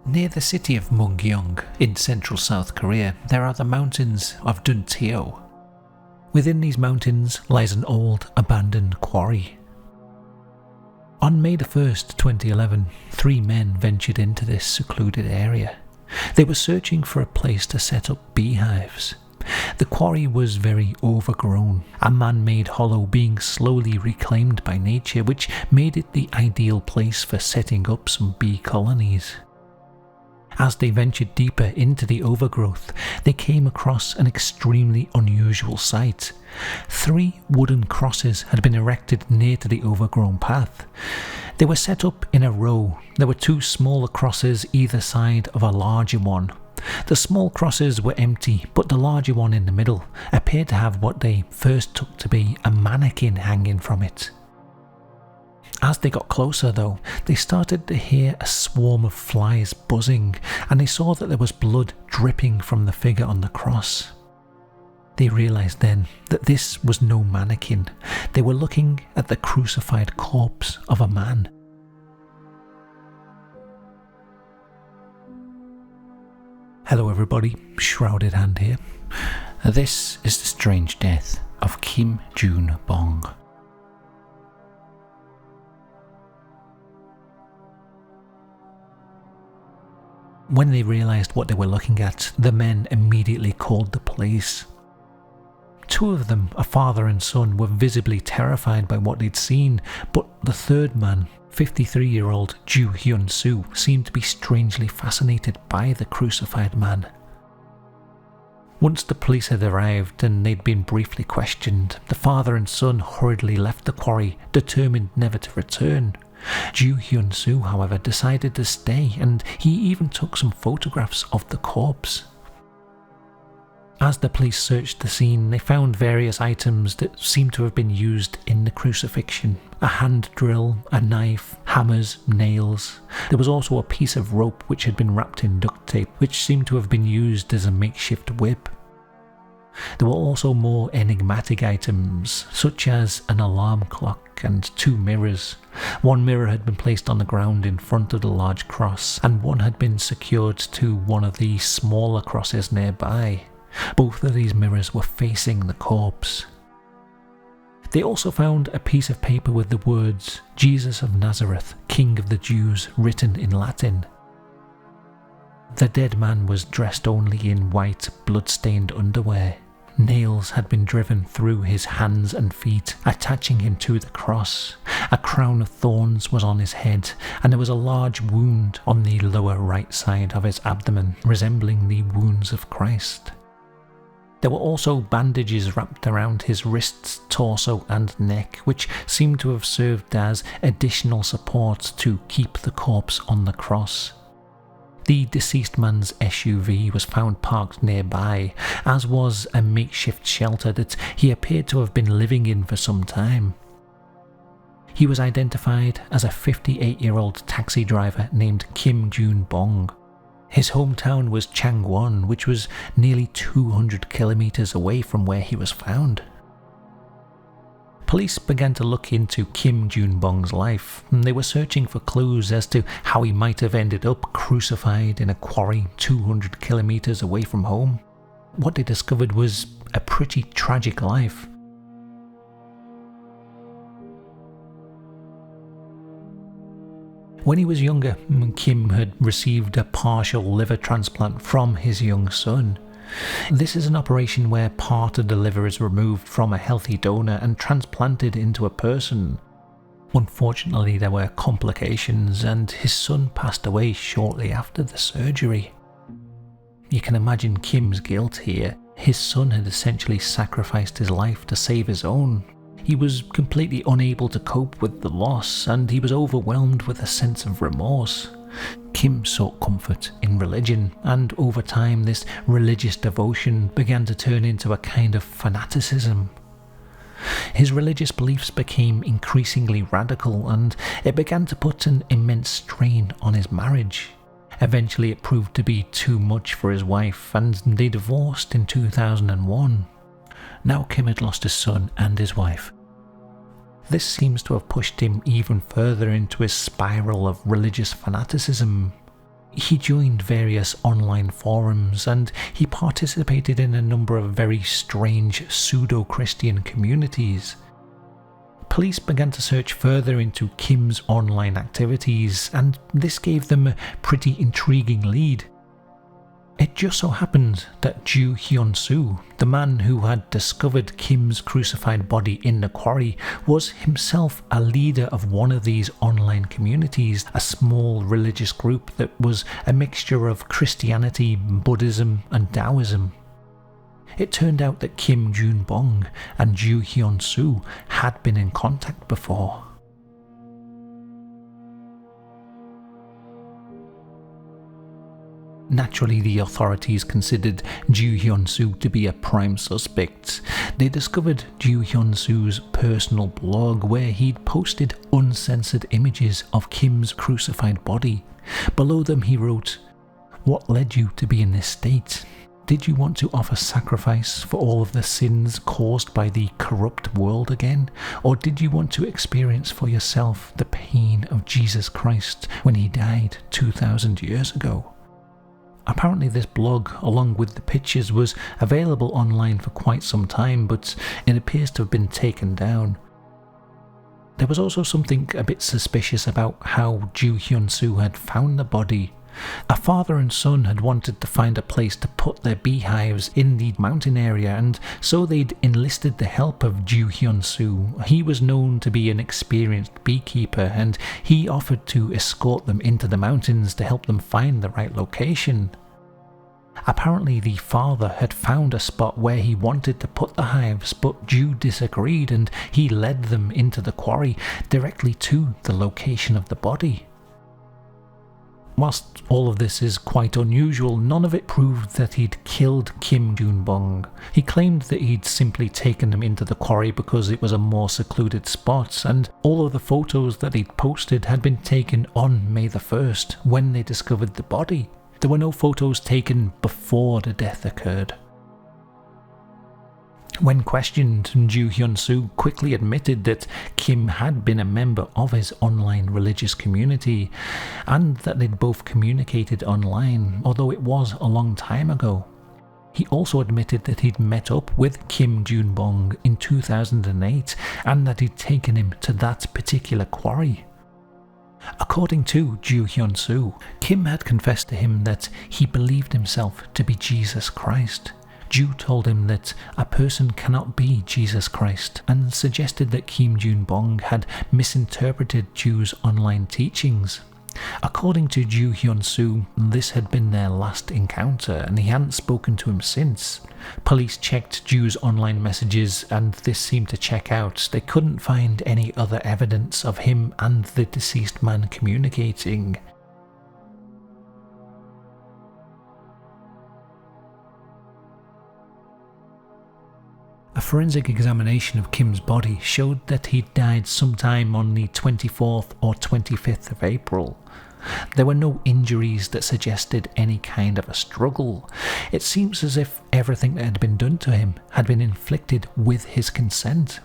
Near the city of Mungyong in central South Korea, there are the mountains of Dunteo. Within these mountains lies an old, abandoned quarry. On May 1st, 2011, 3 men ventured into this secluded area. They were searching for a place to set up beehives. The quarry was very overgrown, a man-made hollow being slowly reclaimed by nature, which made it the ideal place for setting up some bee colonies. As they ventured deeper into the overgrowth, they came across an extremely unusual sight. 3 wooden crosses had been erected near to the overgrown path. They were set up in a row. There were 2 smaller crosses either side of a larger one. The small crosses were empty, but the larger one in the middle appeared to have what they first took to be a mannequin hanging from it. As they got closer though, they started to hear a swarm of flies buzzing, and they saw that there was blood dripping from the figure on the cross. They realised then that this was no mannequin. They were looking at the crucified corpse of a man. Hello everybody, Shrouded Hand here. This is the strange death of Kim Jun-Bong. When they realised what they were looking at, the men immediately called the police. 2 of them, a father and son, were visibly terrified by what they'd seen, but the 3rd man, 53-year-old Ju Hyun-soo, seemed to be strangely fascinated by the crucified man. Once the police had arrived and they'd been briefly questioned, the father and son hurriedly left the quarry, determined never to return. Ju Hyun-soo, however, decided to stay, and he even took some photographs of the corpse. As the police searched the scene, they found various items that seemed to have been used in the crucifixion. A hand drill, a knife, hammers, nails. There was also a piece of rope which had been wrapped in duct tape, which seemed to have been used as a makeshift whip. There were also more enigmatic items, such as an alarm clock and 2 mirrors. 1 mirror had been placed on the ground in front of the large cross, and 1 had been secured to one of the smaller crosses nearby. Both of these mirrors were facing the corpse. They also found a piece of paper with the words, "Jesus of Nazareth, King of the Jews," written in Latin. The dead man was dressed only in white, blood-stained underwear. Nails had been driven through his hands and feet, attaching him to the cross. A crown of thorns was on his head, and there was a large wound on the lower right side of his abdomen, resembling the wounds of Christ. There were also bandages wrapped around his wrists, torso and neck, which seemed to have served as additional support to keep the corpse on the cross. The deceased man's SUV was found parked nearby, as was a makeshift shelter that he appeared to have been living in for some time. He was identified as a 58-year-old taxi driver named Kim Jun-Bong. His hometown was Changwon, which was nearly 200 kilometers away from where he was found. Police began to look into Kim Jun-Bong's life, and they were searching for clues as to how he might have ended up crucified in a quarry 200 kilometers away from home. What they discovered was a pretty tragic life. When he was younger, Kim had received a partial liver transplant from his young son. This is an operation where part of the liver is removed from a healthy donor and transplanted into a person. Unfortunately, there were complications, and his son passed away shortly after the surgery. You can imagine Kim's guilt here. His son had essentially sacrificed his life to save his own. He was completely unable to cope with the loss, and he was overwhelmed with a sense of remorse. Kim sought comfort in religion, and over time this religious devotion began to turn into a kind of fanaticism. His religious beliefs became increasingly radical, and it began to put an immense strain on his marriage. Eventually it proved to be too much for his wife, and they divorced in 2001. Now Kim had lost his son and his wife. This seems to have pushed him even further into his spiral of religious fanaticism. He joined various online forums and he participated in a number of very strange pseudo-Christian communities. Police began to search further into Kim's online activities, and this gave them a pretty intriguing lead. It just so happened that Ju Hyun-soo, the man who had discovered Kim's crucified body in the quarry, was himself a leader of one of these online communities, a small religious group that was a mixture of Christianity, Buddhism and Taoism. It turned out that Kim Jun-Bong and Ju Hyun-soo had been in contact before. Naturally, the authorities considered Ju Hyun-soo to be a prime suspect. They discovered Ju Hyun-soo's personal blog where he'd posted uncensored images of Kim's crucified body. Below them he wrote, "What led you to be in this state? Did you want to offer sacrifice for all of the sins caused by the corrupt world again? Or did you want to experience for yourself the pain of Jesus Christ when he died 2,000 years ago?" Apparently this blog, along with the pictures, was available online for quite some time, but it appears to have been taken down. There was also something a bit suspicious about how Ju Hyun-soo had found the body. A father and son had wanted to find a place to put their beehives in the mountain area, and so they'd enlisted the help of Ju Hyun-soo. He was known to be an experienced beekeeper, and he offered to escort them into the mountains to help them find the right location. Apparently the father had found a spot where he wanted to put the hives, but Ju disagreed and he led them into the quarry directly to the location of the body. Whilst all of this is quite unusual, none of it proved that he'd killed Kim Jun-Bong. He claimed that he'd simply taken them into the quarry because it was a more secluded spot, and all of the photos that he'd posted had been taken on May the 1st, when they discovered the body. There were no photos taken before the death occurred. When questioned, Ju Hyun-soo quickly admitted that Kim had been a member of his online religious community and that they'd both communicated online, although it was a long time ago. He also admitted that he'd met up with Kim Jun-Bong in 2008 and that he'd taken him to that particular quarry. According to Ju Hyun-soo, Kim had confessed to him that he believed himself to be Jesus Christ. Ju told him that a person cannot be Jesus Christ and suggested that Kim Jun-Bong had misinterpreted Ju's online teachings. According to Ju Hyun-soo, this had been their last encounter and he hadn't spoken to him since. Police checked Ju's online messages and this seemed to check out. They couldn't find any other evidence of him and the deceased man communicating. A forensic examination of Kim's body showed that he died sometime on the 24th or 25th of April. There were no injuries that suggested any kind of a struggle. It seems as if everything that had been done to him had been inflicted with his consent.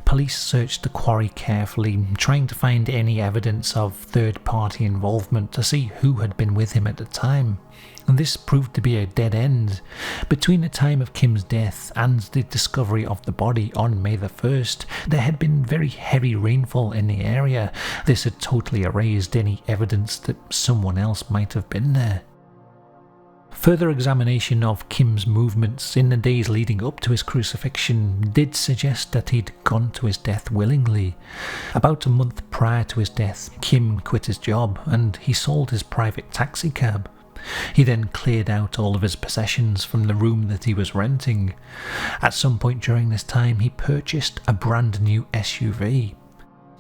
Police searched the quarry carefully, trying to find any evidence of third-party involvement to see who had been with him at the time. And this proved to be a dead end. Between the time of Kim's death and the discovery of the body on May the 1st, there had been very heavy rainfall in the area. This had totally erased any evidence that someone else might have been there. Further examination of Kim's movements in the days leading up to his crucifixion did suggest that he'd gone to his death willingly. About a month prior to his death, Kim quit his job and he sold his private taxi cab. He then cleared out all of his possessions from the room that he was renting. At some point during this time, he purchased a brand new SUV.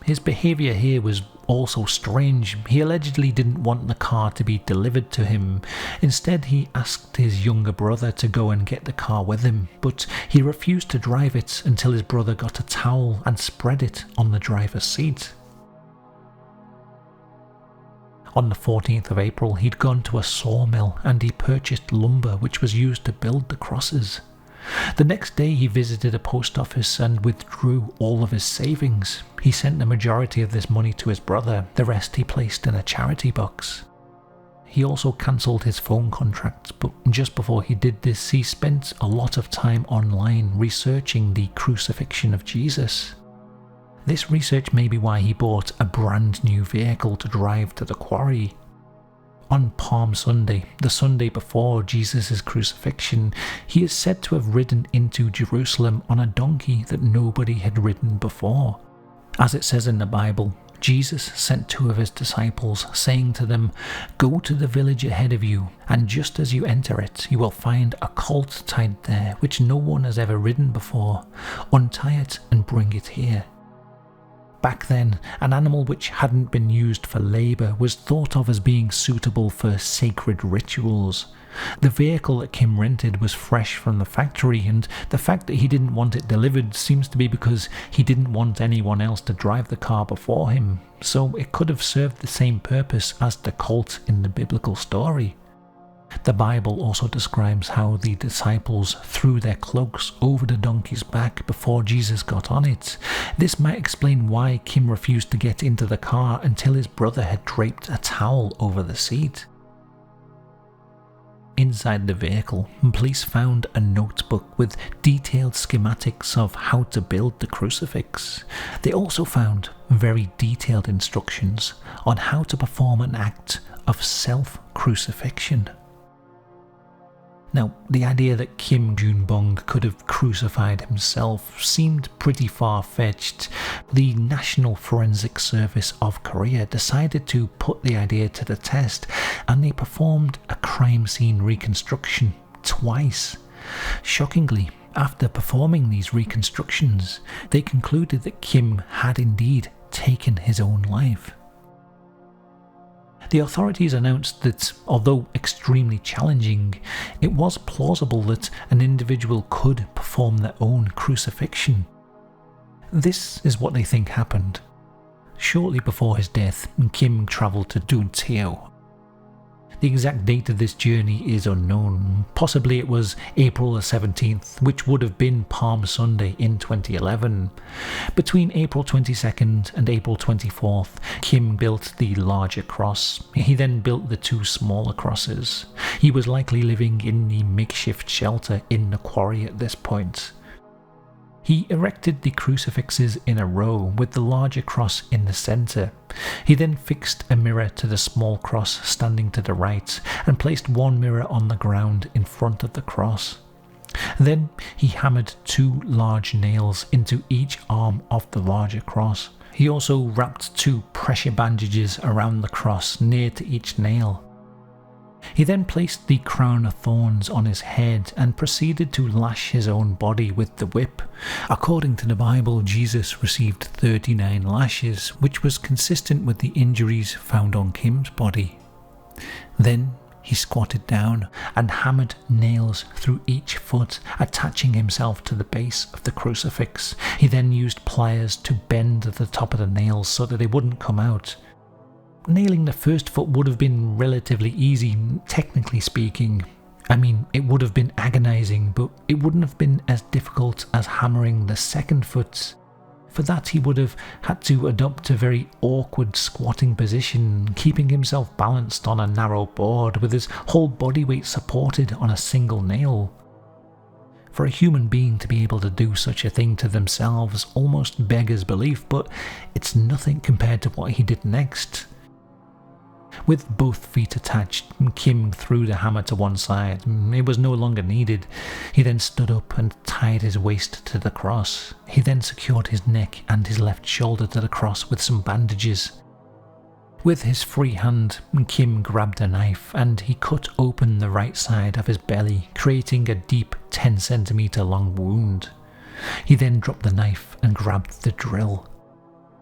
His behaviour here was also strange. He allegedly didn't want the car to be delivered to him. Instead, he asked his younger brother to go and get the car with him, but he refused to drive it until his brother got a towel and spread it on the driver's seat. On the 14th of April, he'd gone to a sawmill and he purchased lumber which was used to build the crosses. The next day he visited a post office and withdrew all of his savings. He sent the majority of this money to his brother, the rest he placed in a charity box. he also cancelled his phone contract, but just before he did this, he spent a lot of time online researching the crucifixion of Jesus. This research may be why he bought a brand new vehicle to drive to the quarry. On Palm Sunday, the Sunday before Jesus' crucifixion, he is said to have ridden into Jerusalem on a donkey that nobody had ridden before. As it says in the Bible, Jesus sent 2 of his disciples, saying to them, "Go to the village ahead of you, and just as you enter it, you will find a colt tied there, which no one has ever ridden before. Untie it and bring it here." Back then, an animal which hadn't been used for labour was thought of as being suitable for sacred rituals. The vehicle that Kim rented was fresh from the factory, and the fact that he didn't want it delivered seems to be because he didn't want anyone else to drive the car before him, so it could have served the same purpose as the colt in the biblical story. The Bible also describes how the disciples threw their cloaks over the donkey's back before Jesus got on it. This might explain why Kim refused to get into the car until his brother had draped a towel over the seat. Inside the vehicle, police found a notebook with detailed schematics of how to build the crucifix. They also found very detailed instructions on how to perform an act of self-crucifixion. Now, the idea that Kim Jun-Bong could have crucified himself seemed pretty far-fetched. The National Forensic Service of Korea decided to put the idea to the test, and they performed a crime scene reconstruction twice. Shockingly, after performing these reconstructions, they concluded that Kim had indeed taken his own life. The authorities announced that, although extremely challenging, it was plausible that an individual could perform their own crucifixion. This is what they think happened. Shortly before his death, Kim travelled to Dunteo. The exact date of this journey is unknown. Possibly it was April the 17th, which would have been Palm Sunday in 2011. Between April 22nd and April 24th, Kim built the larger cross. He then built the 2 smaller crosses. He was likely living in the makeshift shelter in the quarry at this point. He erected the crucifixes in a row with the larger cross in the centre. He then fixed a mirror to the small cross standing to the right and placed 1 mirror on the ground in front of the cross. Then he hammered 2 large nails into each arm of the larger cross. He also wrapped 2 pressure bandages around the cross near to each nail. He then placed the crown of thorns on his head and proceeded to lash his own body with the whip. According to the Bible, Jesus received 39 lashes, which was consistent with the injuries found on Kim's body. Then he squatted down and hammered nails through each foot, attaching himself to the base of the crucifix. He then used pliers to bend the top of the nails so that they wouldn't come out. Nailing the first foot would have been relatively easy, technically speaking. I mean, it would have been agonising, but it wouldn't have been as difficult as hammering the second foot. For that, he would have had to adopt a very awkward squatting position, keeping himself balanced on a narrow board with his whole body weight supported on a single nail. For a human being to be able to do such a thing to themselves almost beggars belief, but it's nothing compared to what he did next. With both feet attached, Kim threw the hammer to one side. It was no longer needed. He then stood up and tied his waist to the cross. He then secured his neck and his left shoulder to the cross with some bandages. With his free hand, Kim grabbed a knife and he cut open the right side of his belly, creating a deep 10cm long wound. He then dropped the knife and grabbed the drill.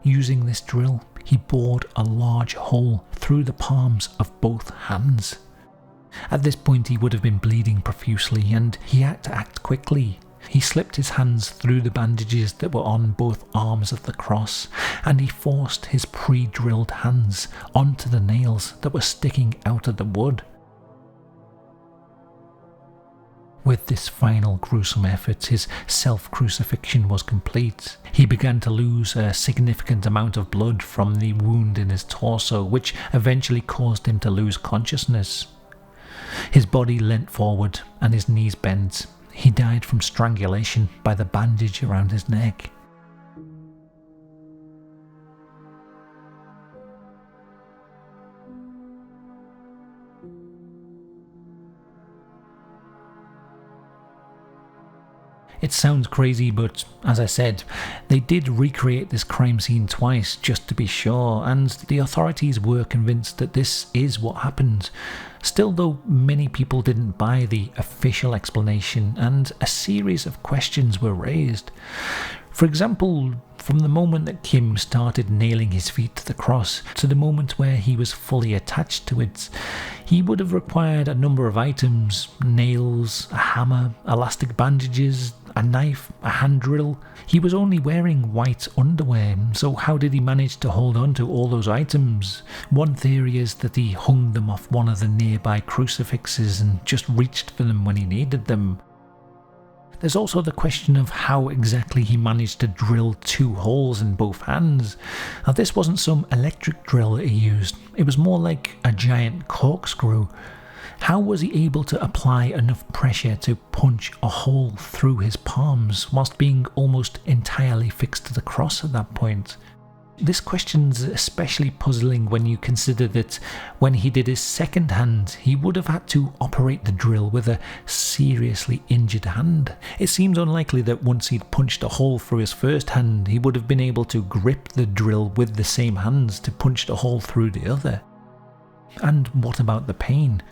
Using this drill, he bored a large hole through the palms of both hands. At this point he would have been bleeding profusely and he had to act quickly. He slipped his hands through the bandages that were on both arms of the cross and he forced his pre-drilled hands onto the nails that were sticking out of the wood. With this final gruesome effort, his self-crucifixion was complete. He began to lose a significant amount of blood from the wound in his torso, which eventually caused him to lose consciousness. His body leant forward and his knees bent. He died from strangulation by the bandage around his neck. It sounds crazy, but as I said, they did recreate this crime scene twice just to be sure, and the authorities were convinced that this is what happened. Still though, many people didn't buy the official explanation, and a series of questions were raised. For example, from the moment that Kim started nailing his feet to the cross to the moment where he was fully attached to it, he would have required a number of items: nails, a hammer, elastic bandages, a knife, a hand drill. He was only wearing white underwear, so how did he manage to hold on to all those items? One theory is that he hung them off one of the nearby crucifixes and just reached for them when he needed them. There's also the question of how exactly he managed to drill 2 holes in both hands. Now, this wasn't some electric drill that he used, it was more like a giant corkscrew. How was he able to apply enough pressure to punch a hole through his palms whilst being almost entirely fixed to the cross at that point? This question's especially puzzling when you consider that when he did his second hand, he would have had to operate the drill with a seriously injured hand. It seems unlikely that once he'd punched a hole through his first hand, he would have been able to grip the drill with the same hands to punch the hole through the other. And what about the pain?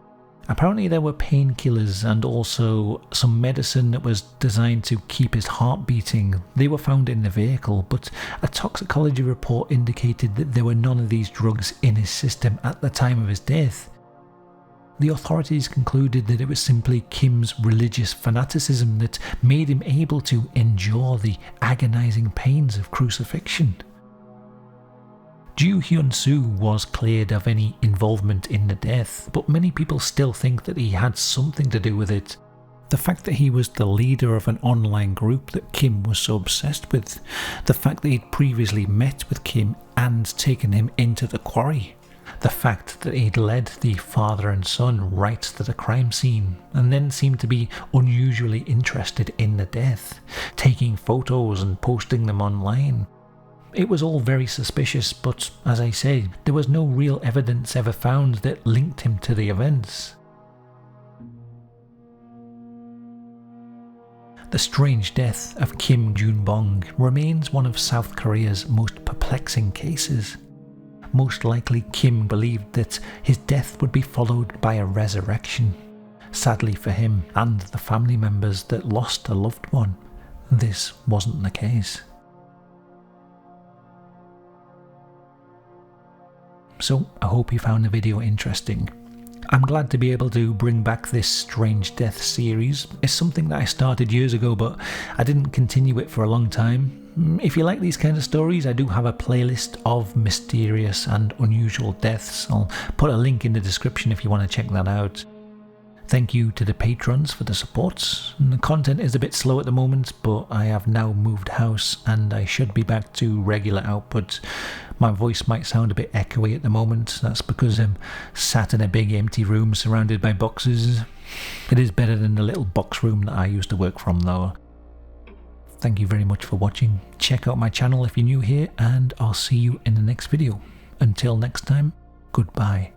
Apparently there were painkillers and also some medicine that was designed to keep his heart beating. They were found in the vehicle, but a toxicology report indicated that there were none of these drugs in his system at the time of his death. The authorities concluded that it was simply Kim's religious fanaticism that made him able to endure the agonizing pains of crucifixion. Joo Hyun-soo was cleared of any involvement in the death, but many people still think that he had something to do with it. The fact that he was the leader of an online group that Kim was so obsessed with, the fact that he'd previously met with Kim and taken him into the quarry, the fact that he'd led the father and son right to the crime scene and then seemed to be unusually interested in the death, taking photos and posting them online. It was all very suspicious, but as I said, there was no real evidence ever found that linked him to the events. The strange death of Kim Jun-Bong remains one of South Korea's most perplexing cases. Most likely Kim believed that his death would be followed by a resurrection. Sadly for him and the family members that lost a loved one, this wasn't the case. So I hope you found the video interesting. I'm glad to be able to bring back this Strange Death series. It's something that I started years ago, but I didn't continue it for a long time. If you like these kind of stories, I do have a playlist of mysterious and unusual deaths. I'll put a link in the description if you want to check that out. Thank you to the patrons for the support. The content is a bit slow at the moment, but I have now moved house and I should be back to regular output. My voice might sound a bit echoey at the moment. That's because I'm sat in a big empty room surrounded by boxes. It is better than the little box room that I used to work from though. Thank you very much for watching. Check out my channel if you're new here, and I'll see you in the next video. Until next time, goodbye.